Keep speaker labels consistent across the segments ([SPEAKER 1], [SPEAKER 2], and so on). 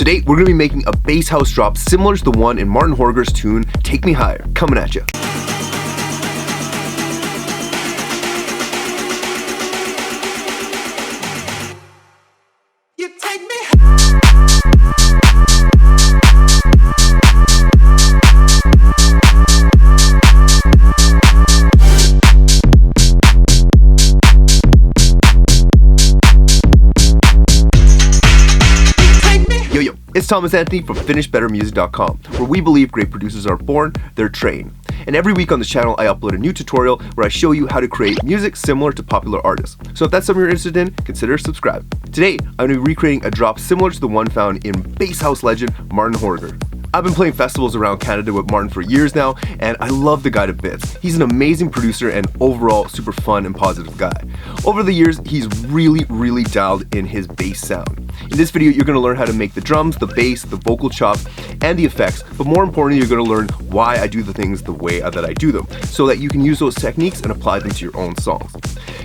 [SPEAKER 1] Today, we're going to be making a bass house drop similar to the one in Marten Horger's tune, Take Me Higher, coming at you. It's Thomas Anthony from FinishBetterMusic.com, where we believe great producers are born, they're trained. And every week on this channel, I upload a new tutorial where I show you how to create music similar to popular artists. So if that's something you're interested in, consider subscribe. Today, I'm going to be recreating a drop similar to the one found in bass house legend Marten Horger. I've been playing festivals around Canada with Marten for years now, and I love the guy to bits. He's an amazing producer and overall super fun and positive guy. Over the years, he's really dialed in his bass sound. In this video, you're going to learn how to make the drums, the bass, the vocal chops, and the effects, but more importantly, you're going to learn why I do the things the way that I do them, so that you can use those techniques and apply them to your own songs.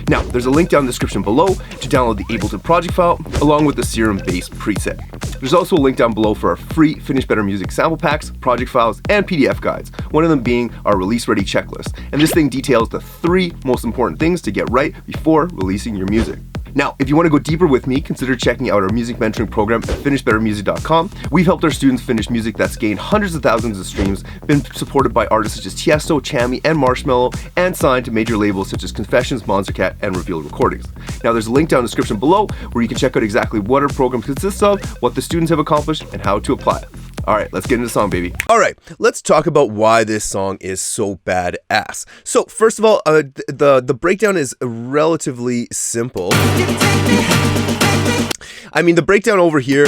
[SPEAKER 1] Now, there's a link down in the description below to download the Ableton project file, along with the Serum bass preset. There's also a link down below for our free FinishBetterMusic sample packs, project files, and PDF guides, one of them being our release ready checklist. And this thing details the 3 most important things to get right before releasing your music. Now, if you want to go deeper with me, consider checking out our music mentoring program at FinishBetterMusic.com. We've helped our students finish music that's gained hundreds of thousands of streams, been supported by artists such as Tiesto, Chami, and Marshmello, and signed to major labels such as Confessions, Monstercat, and Revealed Recordings. Now, there's a link down in the description below where you can check out exactly what our program consists of, what the students have accomplished, and how to apply it. Alright, let's get into the song, baby. Alright, let's talk about why this song is so badass. So, first of all, the breakdown is relatively simple. I mean, the breakdown over here,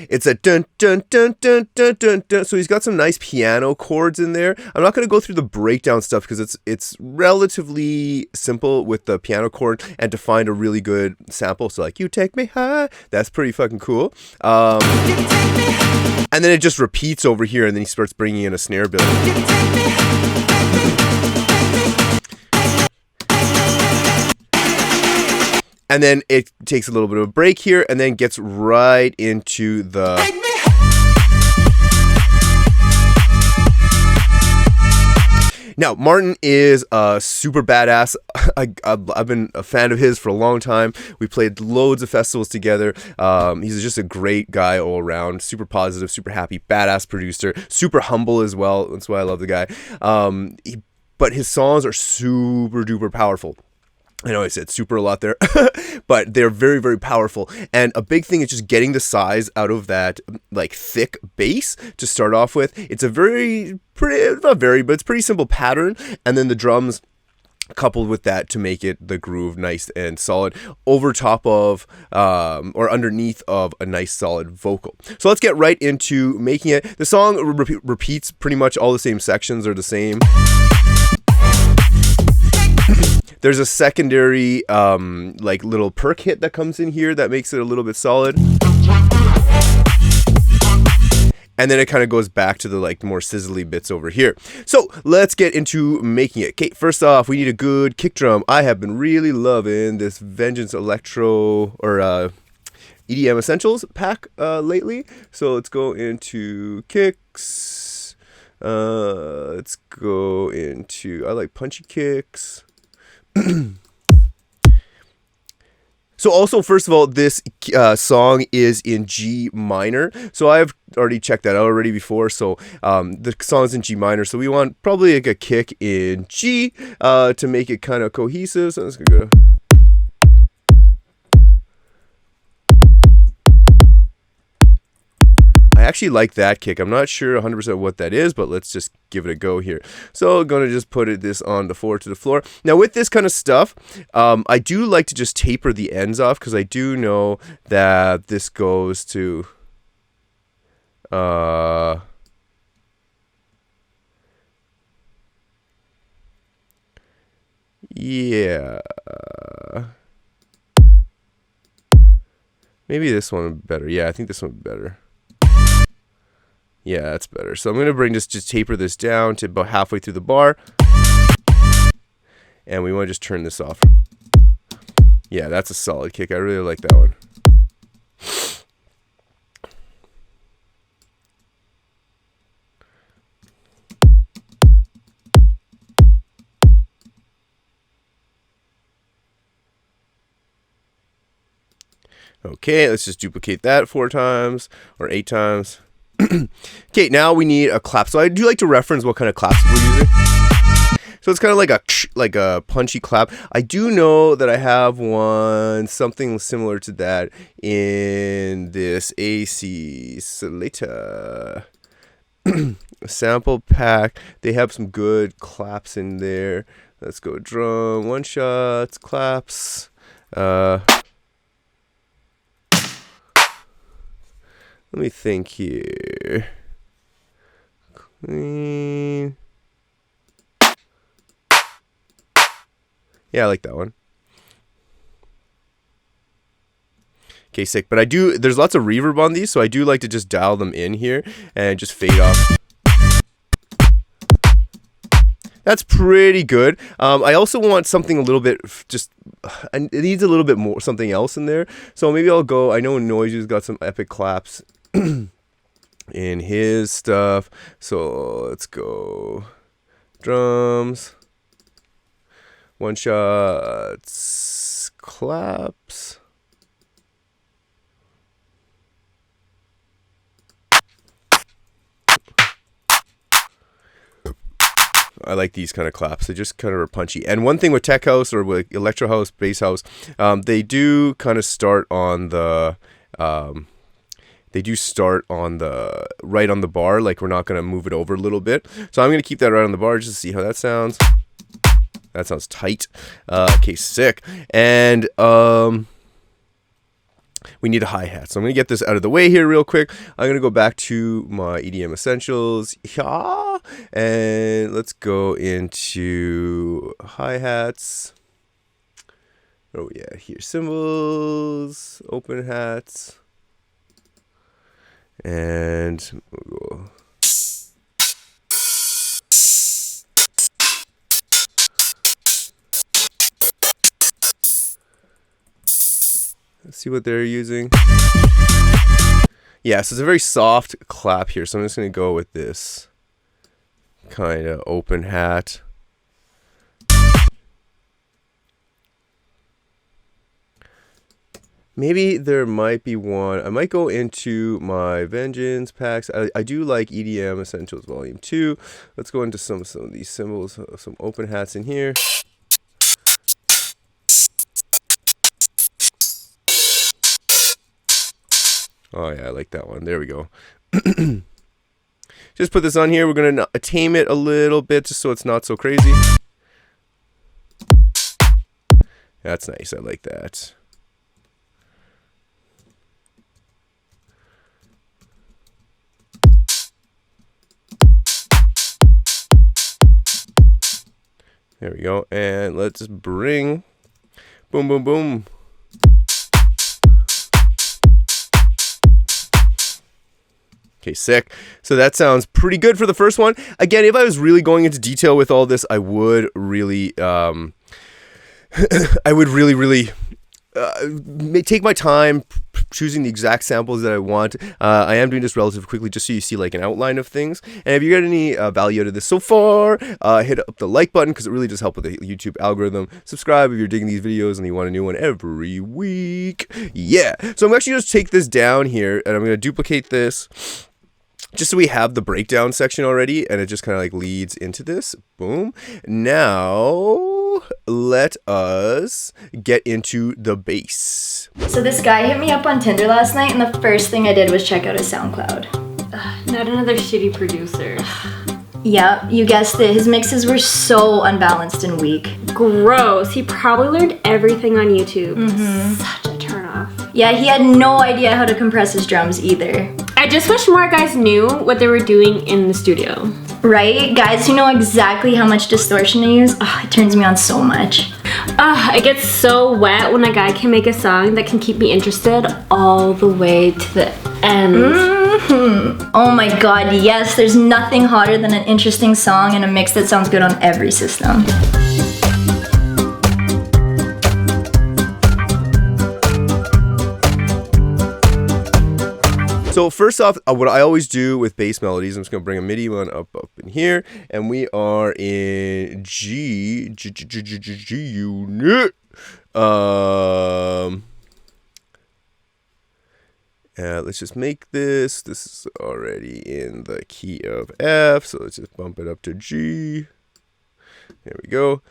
[SPEAKER 1] it's a dun dun dun dun dun dun dun. So he's got some nice piano chords in there. I'm not going to go through the breakdown stuff because it's relatively simple with the piano chord, and to find a really good sample, so like you take me high, that's pretty fucking cool. And then it just repeats over here, and then he starts bringing in a snare build. And then it takes a little bit of a break here, and then gets right into the... Now, Marten is a super badass. I've been a fan of his for a long time. We played loads of festivals together. He's just a great guy all around. Super positive, super happy, badass producer. Super humble as well. That's why I love the guy. But his songs are super duper powerful. I know I said super a lot there, but they're very powerful. And a big thing is just getting the size out of that like thick bass to start off with. It's a it's pretty simple pattern. And then the drums coupled with that to make it the groove nice and solid over top of or underneath of a nice solid vocal. So let's get right into making it. The song repeats pretty much all the same sections, are the same. There's a secondary like little perk hit that comes in here that makes it a little bit solid. And then it kind of goes back to the like more sizzly bits over here. So let's get into making it. Okay, first off, we need a good kick drum. I have been really loving this Vengeance Electro or EDM Essentials pack lately. So let's go into kicks. Let's go into, I like punchy kicks. So also, first of all, this song is in G minor. So I've already checked that out already before. So the song's in G minor. So we want probably like a kick in G to make it kind of cohesive. So let's go. I actually like that kick. I'm not sure 100% what that is, but let's just give it a go here. So I'm going to just put this on the 4 to the floor. Now with this kind of stuff, I do like to just taper the ends off because I do know that this goes to... yeah. Maybe this one would be better. Yeah, I think this one would be better. Yeah, that's better. So I'm going to just taper this down to about halfway through the bar. And we want to just turn this off.
[SPEAKER 2] Yeah, that's a solid kick. I really like that one. Okay, let's just duplicate that 4 times or 8 times. Okay, now we need a clap. So I do like to reference what kind of claps we're using. So it's kind of like a punchy clap. I do know that I have something similar to that in this AC Slater sample pack. They have some good claps in there. Let's go drum, one shots, claps. Let me think here. Clean. Yeah, I like that one. Okay, sick. But there's lots of reverb on these, so I do like to just dial them in here and just fade off. That's pretty good. I also want something a little bit it needs a little bit more, something else in there. So maybe I'll go, I know Noisy's got some epic claps in his stuff. So let's go drums, one shots, claps. I like these kind of claps. They just kind of are punchy. And one thing with tech house or with electro house, bass house, they do kind of start on the right on the bar. Like we're not going to move it over a little bit. So I'm going to keep that right on the bar just to see how that sounds. That sounds tight. Okay, sick. And we need a hi-hat. So I'm going to get this out of the way here real quick. I'm going to go back to my EDM Essentials. Yeah. And let's go into hi-hats. Oh, yeah. Here, cymbals, open hats. And we'll go. Let's see what they're using. Yeah, so it's a very soft clap here. So I'm just going to go with this kind of open hat. Maybe there might be one. I might go into my Vengeance packs. I do like EDM Essentials Volume 2. Let's go into some of these cymbals, some open hats in here. Oh, yeah, I like that one. There we go. Just put this on here. We're going to tame it a little bit just so it's not so crazy. That's nice. I like that. There we go. And let's just bring boom, boom, boom. Okay, sick. So that sounds pretty good for the first one. Again, if I was really going into detail with all this, I would really, take my time choosing the exact samples that I want. I am doing this relatively quickly just so you see like an outline of things. And if you got any value out of this so far, hit up the like button because it really does help with the YouTube algorithm. Subscribe if you're digging these videos and you want a new one every week. Yeah. So I'm actually just take this down here and I'm going to duplicate this just so we have the breakdown section already and it just kind of like leads into this. Boom. Now let us get into the bass.
[SPEAKER 3] So this guy hit me up on Tinder last night and the first thing I did was check out his SoundCloud.
[SPEAKER 4] Not another shitty producer.
[SPEAKER 3] Yeah, you guessed it. His mixes were so unbalanced and weak.
[SPEAKER 4] Gross. He probably learned everything on YouTube. Such a turnoff.
[SPEAKER 3] Yeah, he had no idea how to compress his drums either.
[SPEAKER 4] I just wish more guys knew what they were doing in the studio.
[SPEAKER 3] Right? Guys who know exactly how much distortion to use. Oh, it turns me on so much.
[SPEAKER 4] It gets so wet when a guy can make a song that can keep me interested all the way to the end.
[SPEAKER 3] Oh my god, yes, there's nothing hotter than an interesting song and a mix that sounds good on every system.
[SPEAKER 2] So first off, what I always do with bass melodies, I'm just going to bring a MIDI one up in here, and we are in G unit. Let's just make this. This is already in the key of F, so let's just bump it up to G. There we go.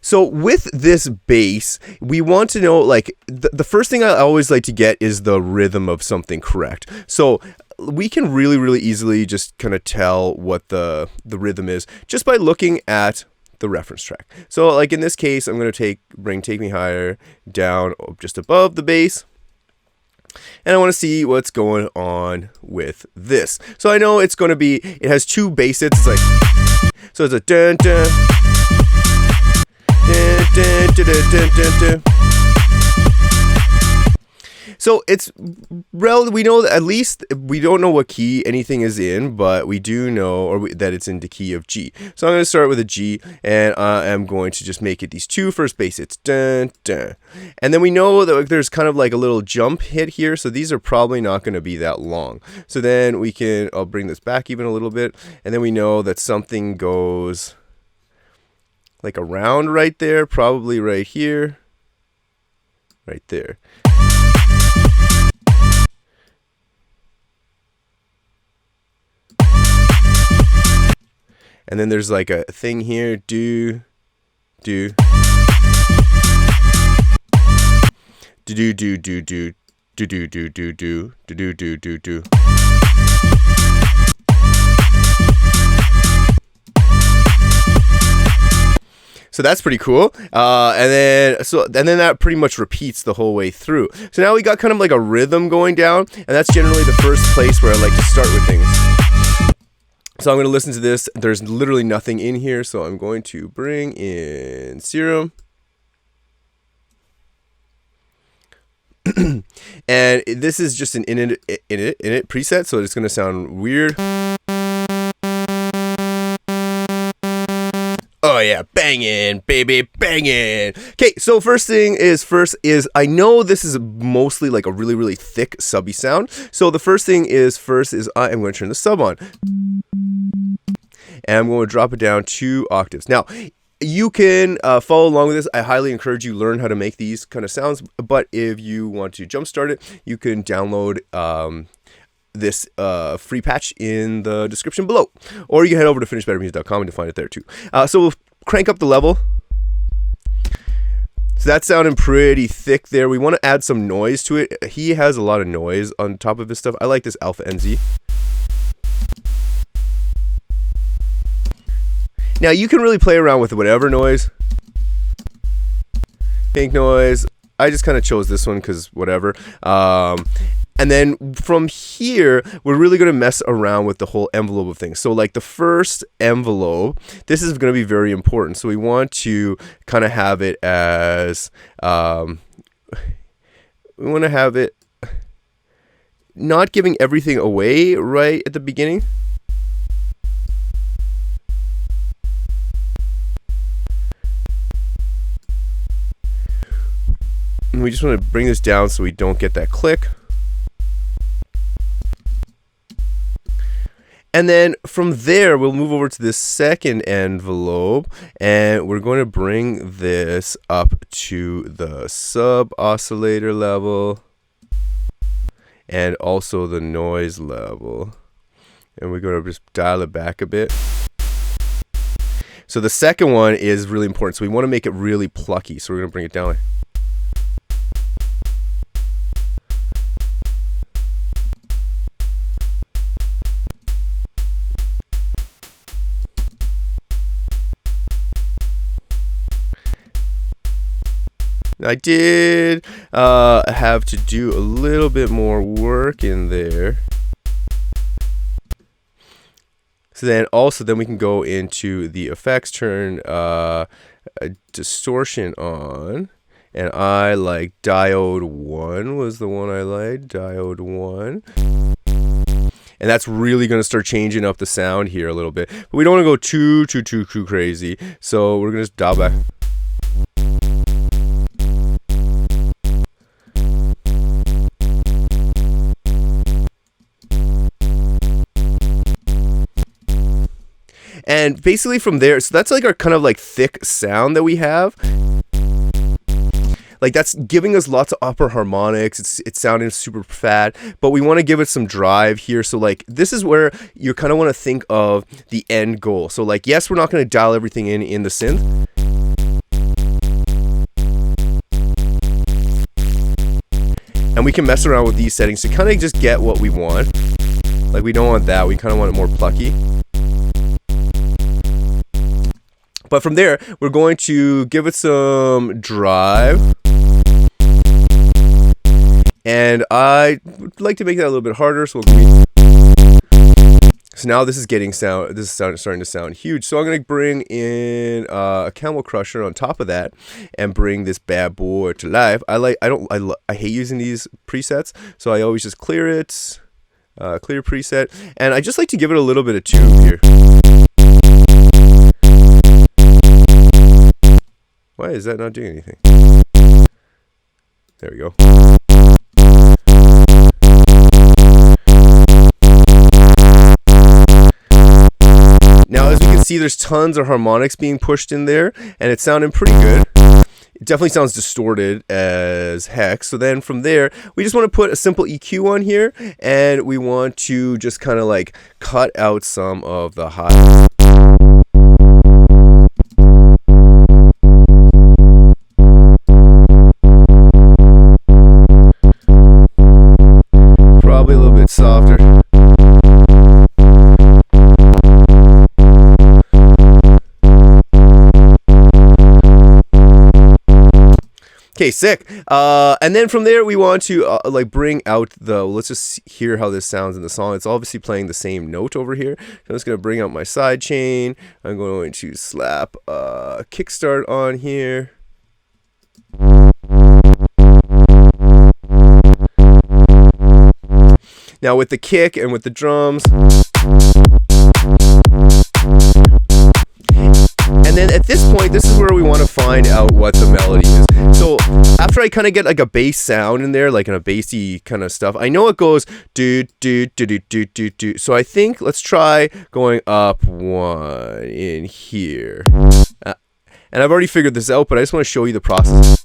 [SPEAKER 2] So with this bass, we want to know, like, the first thing I always like to get is the rhythm of something correct. So we can really, really easily just kind of tell what the rhythm is just by looking at the reference track. So like in this case, I'm going to bring Take Me Higher down just above the bass. And I want to see what's going on with this. So I know it's going to be, it has two bass hits. It's like, so it's a dun dun. So it's we know that at least we don't know what key anything is in, but we do know that it's in the key of G. So I'm going to start with a G, and I'm going to just make it these two first bass hits, dun dun, and then we know that there's kind of like a little jump hit here, so these are probably not going to be that long. So then I'll bring this back even a little bit, and then we know that something goes like around right there, probably right here, right there. And then there's like a thing here, do, do, do, do, do, do, do, do, do, do, do, do, do, do, do, do. So that's pretty cool. And then that pretty much repeats the whole way through. So now we got kind of like a rhythm going down, and that's generally the first place where I like to start with things. So I'm going to listen to this. There's literally nothing in here, so I'm going to bring in Serum. And this is just an init preset, so it's going to sound weird. Oh yeah, banging, baby, banging. Okay, so first is I know this is mostly like a really, really thick subby sound. So the first thing is I am going to turn the sub on. And I'm going to drop it down 2 octaves. Now, you can follow along with this. I highly encourage you learn how to make these kind of sounds. But if you want to jumpstart it, you can download this free patch in the description below. Or you can head over to FinishBetterMusic.com and find it there too. So we'll crank up the level. So that's sounding pretty thick there. We want to add some noise to it. He has a lot of noise on top of his stuff. I like this Alpha NZ. Now you can really play around with whatever noise. Pink noise. I just kind of chose this one because whatever. And then from here, we're really going to mess around with the whole envelope of things. So like the first envelope, this is going to be very important. So we want to kind of have it as, we want to have it not giving everything away right at the beginning. And we just want to bring this down so we don't get that click. And then from there, we'll move over to this second envelope, and we're going to bring this up to the sub oscillator level and also the noise level. And we're going to just dial it back a bit. So the second one is really important. So we want to make it really plucky. So we're going to bring it down. I did have to do a little bit more work in there. So then we can go into the effects, turn distortion on. And I like diode 1 was the one I liked, diode 1. And that's really going to start changing up the sound here a little bit. But we don't want to go too crazy. So we're going to just dial back. And basically from there, so that's like our kind of like thick sound that we have. Like that's giving us lots of upper harmonics. It's sounding super fat, but we want to give it some drive here. So like this is where you kind of want to think of the end goal. So like, yes, we're not going to dial everything in the synth. And we can mess around with these settings to kind of just get what we want. Like we don't want that. We kind of want it more plucky. But from there, we're going to give it some drive. And I would like to make that a little bit harder, so so now this is getting sound. This is starting to sound huge. So I'm gonna bring in a Camel Crusher on top of that, and bring this bad boy to life. I hate using these presets, so I always just clear it, clear preset, and I just like to give it a little bit of tube here. Why is that not doing anything? There we go. Now, as we can see, there's tons of harmonics being pushed in there, and it's sounding pretty good. It definitely sounds distorted as heck. So then from there, we just want to put a simple EQ on here, and we want to just kind of like cut out some of the high. Probably a little bit softer. Okay, sick. And then from there, we want to like bring out let's just hear how this sounds in the song. It's obviously playing the same note over here. So I'm just going to bring out my side chain. I'm going to slap a kickstart on here. Now with the kick and with the drums. And then at this point, this is where we want to find out what the melody is. So after I kind of get like a bass sound in there, like in a bassy kind of stuff, I know it goes do do do do do do do. So I think let's try going up one in here. And I've already figured this out, but I just want to show you the process.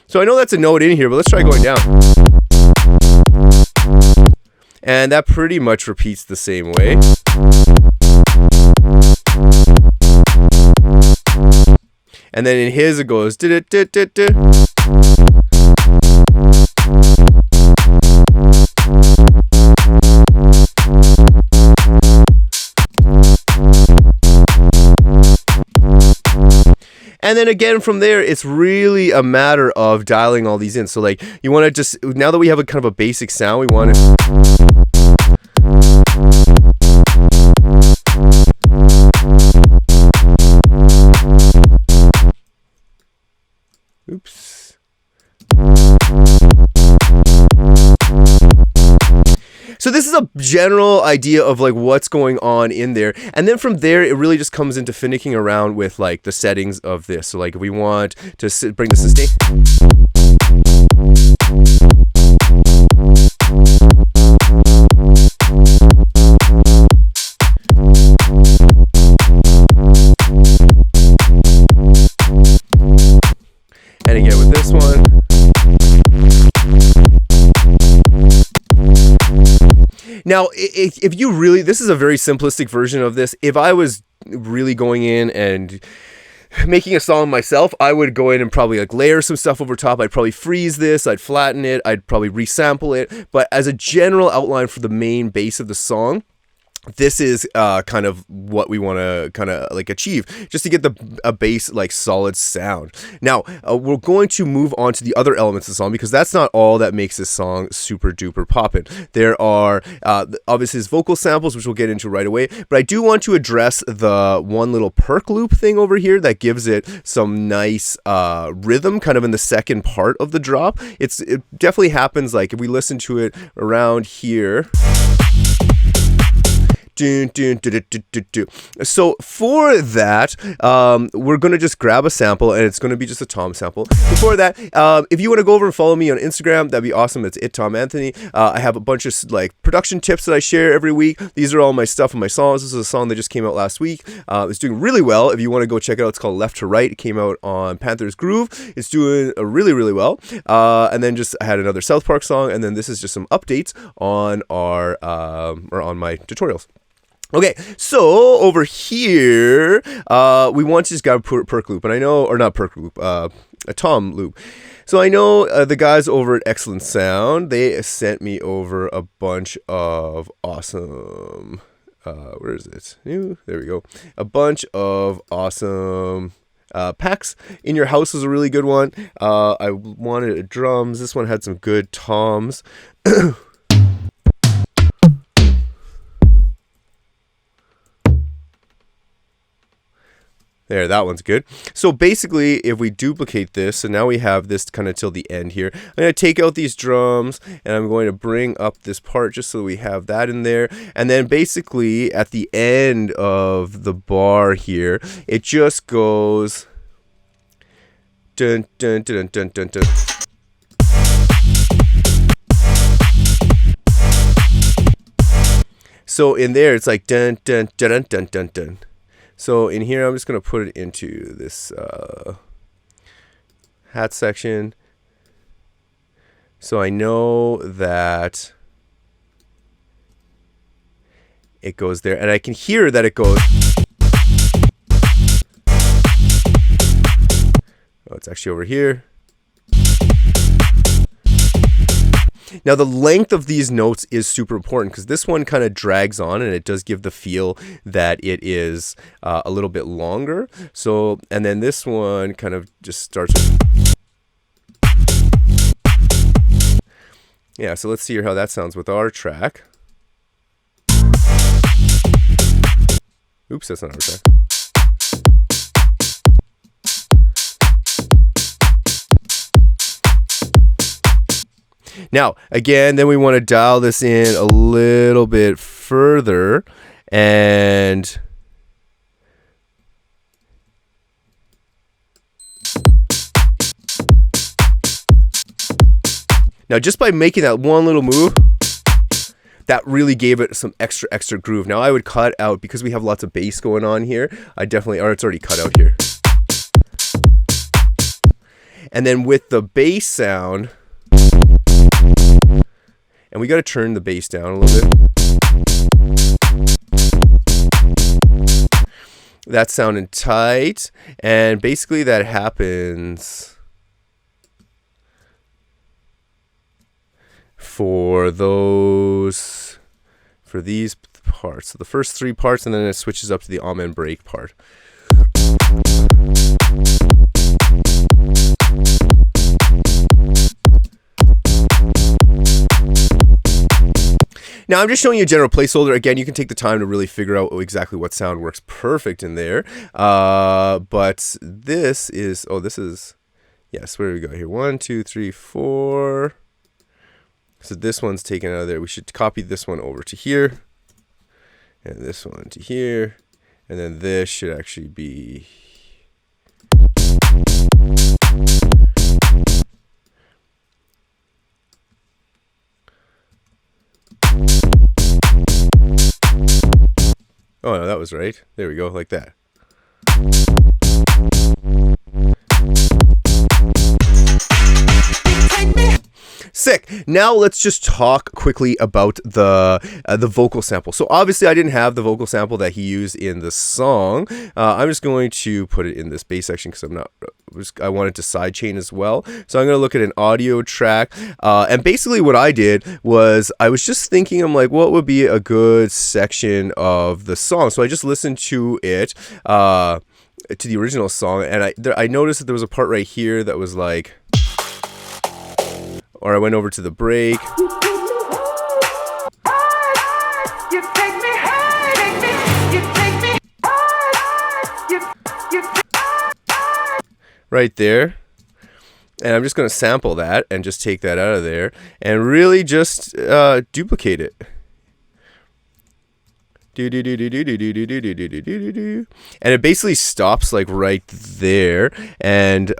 [SPEAKER 2] So I know that's a note in here, but let's try going down. And that pretty much repeats the same way. And then in his it goes do do do do do. And then again from there, it's really a matter of dialing all these in. So like you want to just, now that we have a kind of a basic sound, we want to. Oops. So this is a general idea of like what's going on in there. And then from there, it really just comes into finicking around with like the settings of this. So like if we want to bring the sustain. And again with this one. Now, if you really, this is a very simplistic version of this. If I was really going in and making a song myself, I would go in and probably like layer some stuff over top. I'd probably freeze this, I'd flatten it, I'd probably resample it. But as a general outline for the main base of the song, this is kind of what we want to kind of like achieve, just to get a bass like solid sound. Now we're going to move on to the other elements of the song, because that's not all that makes this song super duper poppin'. There are obviously his vocal samples, which we'll get into right away, but I do want to address the one little perk loop thing over here that gives it some nice rhythm kind of in the second part of the drop. It definitely happens like if we listen to it around here. So for that, we're going to just grab a sample, and it's going to be just a Tom sample. Before that, if you want to go over and follow me on Instagram, that'd be awesome. It's @TomAnthony. I have a bunch of like production tips that I share every week. These are all my stuff and my songs. This is a song that just came out last week. It's doing really well. If you want to go check it out, it's called Left to Right. It came out on Panther's Groove. It's doing really, really well. And then just I had another South Park song, and then this is just some updates on our or on my tutorials. Okay, so over here, we want to just grab a perk loop, and I know, or not perk loop, a tom loop. So I know the guys over at Excellent Sound, they sent me over a bunch of awesome, where is it? There we go. A bunch of awesome packs. In Your House was a really good one. I wanted drums. This one had some good toms. There, that one's good. So basically, if we duplicate this, so now we have this kind of till the end here. I'm going to take out these drums, and I'm going to bring up this part just so we have that in there. And then basically, at the end of the bar here, it just goes... Dun, dun, dun, dun, dun, dun. So in there, it's like dun, dun, dun, dun, dun, dun, dun. So in here, I'm just going to put it into this hat section. So I know that it goes there. And I can hear that it goes. Oh, it's actually over here. Now, the length of these notes is super important because this one kind of drags on, and it does give the feel that it is a little bit longer. So, and then this one kind of just starts with... Yeah, so let's see how that sounds with our track. Oops, that's not our track. Now, again, then we want to dial this in a little bit further, and now just by making that one little move, that really gave it some extra groove. Now I would cut out, because we have lots of bass going on here, I definitely, or it's already cut out here. And then with the bass sound, and we got to turn the bass down a little bit. That's sounding tight. And basically that happens for these parts. So the first three parts, and then it switches up to the amen break part. Now, I'm just showing you a general placeholder. Again, you can take the time to really figure out exactly what sound works perfect in there. But this is, yes, where do we go here? 1, 2, 3, 4. So this one's taken out of there. We should copy this one over to here. And this one to here. And then this should actually be... Oh, no, that was right. There we go, like that. Sick. Now let's just talk quickly about the vocal sample. So obviously I didn't have the vocal sample that he used in the song. I'm just going to put it in this bass section because I wanted to sidechain as well. So I'm going to look at an audio track. And basically what I did was I was just thinking, I'm like, what would be a good section of the song? So I just listened to it, to the original song, and I noticed that there was a part right here that was like... Or I went over to the break. Right there. And I'm just going to sample that and just take that out of there and really just duplicate it. And it basically stops like right there. And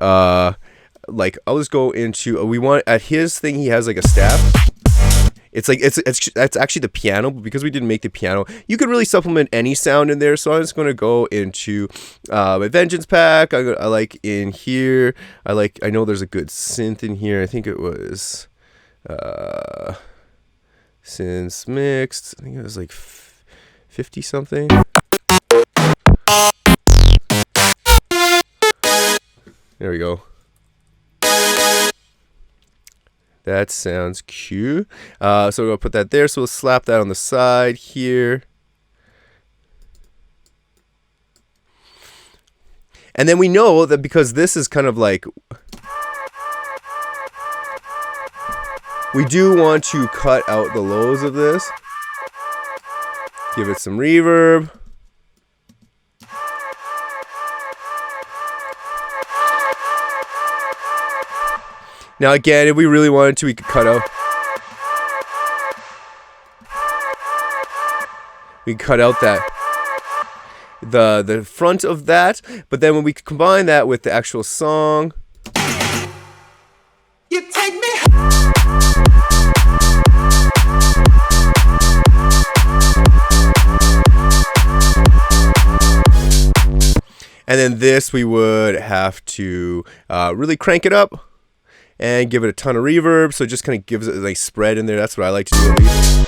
[SPEAKER 2] like I'll just go into we want at his thing he has like a staff. It's like that's actually the piano, but because we didn't make the piano, you could really supplement any sound in there. So I'm just gonna go into my Vengeance pack. I like in here. I know there's a good synth in here. I think it was synths mixed. I think it was like 50 something. There we go. That sounds cute. So we're going to put that there. So we'll slap that on the side here. And then we know that because this is kind of like... We do want to cut out the lows of this. Give it some reverb. Now again, if we really wanted to, we could cut out. We cut out that the front of that, but then when we combine that with the actual song, you take me. And then this, we would have to really crank it up. And give it a ton of reverb, so it just kind of gives it a nice spread in there. That's what I like to do at least.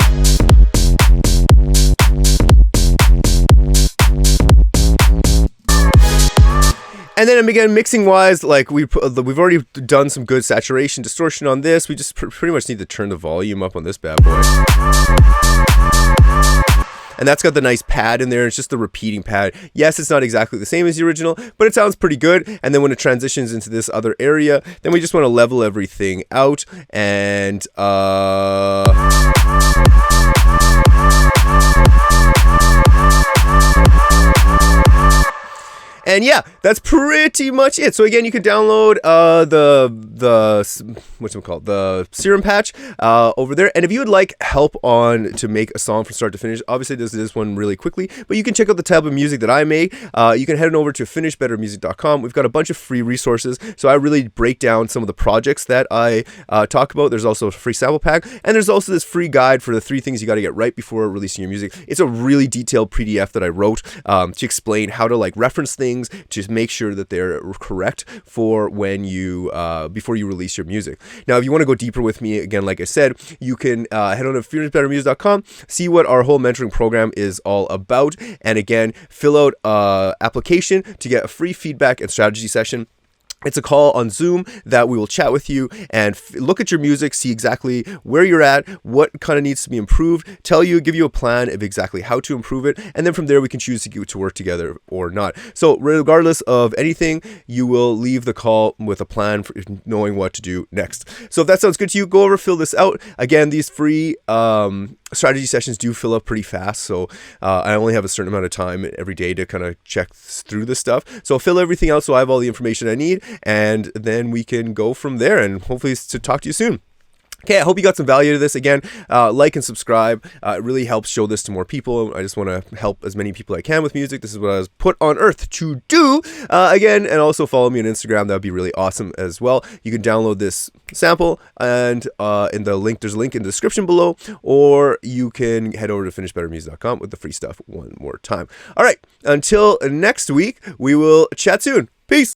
[SPEAKER 2] And then again, mixing wise, like we've already done some good saturation, distortion on this. We just pretty much need to turn the volume up on this bad boy. And that's got the nice pad in there. It's just the repeating pad. Yes, it's not exactly the same as the original, but it sounds pretty good. And then when it transitions into this other area, then we just want to level everything out. And and yeah, that's pretty much it. So again, you can download the Serum patch over there. And if you would like help on to make a song from start to finish, obviously this one really quickly, but you can check out the type of music that I make. You can head on over to FinishBetterMusic.com. We've got a bunch of free resources. So I really break down some of the projects that I talk about. There's also a free sample pack, and there's also this free guide for the 3 things you got to get right before releasing your music. It's a really detailed PDF that I wrote to explain how to like reference things, to make sure that they're correct for when you before you release your music. Now, if you want to go deeper with me, again, like I said, you can head on to FinishBetterMusic.com, see what our whole mentoring program is all about, and again, fill out an application to get a free feedback and strategy session. It's a call on Zoom that we will chat with you and look at your music, see exactly where you're at, what kind of needs to be improved, give you a plan of exactly how to improve it, and then from there we can choose to work together or not. So regardless of anything, you will leave the call with a plan for knowing what to do next. So if that sounds good to you, go over, fill this out. Again, these free strategy sessions do fill up pretty fast, so I only have a certain amount of time every day to kind of check through this stuff. So I'll fill everything out so I have all the information I need, and then we can go from there, and hopefully to talk to you soon. Okay, I hope you got some value to this. Again, like and subscribe. It really helps show this to more people. I just want to help as many people I can with music. This is what I was put on earth to do. Again, and also follow me on Instagram. That would be really awesome as well. You can download this sample, and in the link, there's a link in the description below, or you can head over to FinishBetterMusic.com with the free stuff one more time. All right, until next week, we will chat soon. Peace.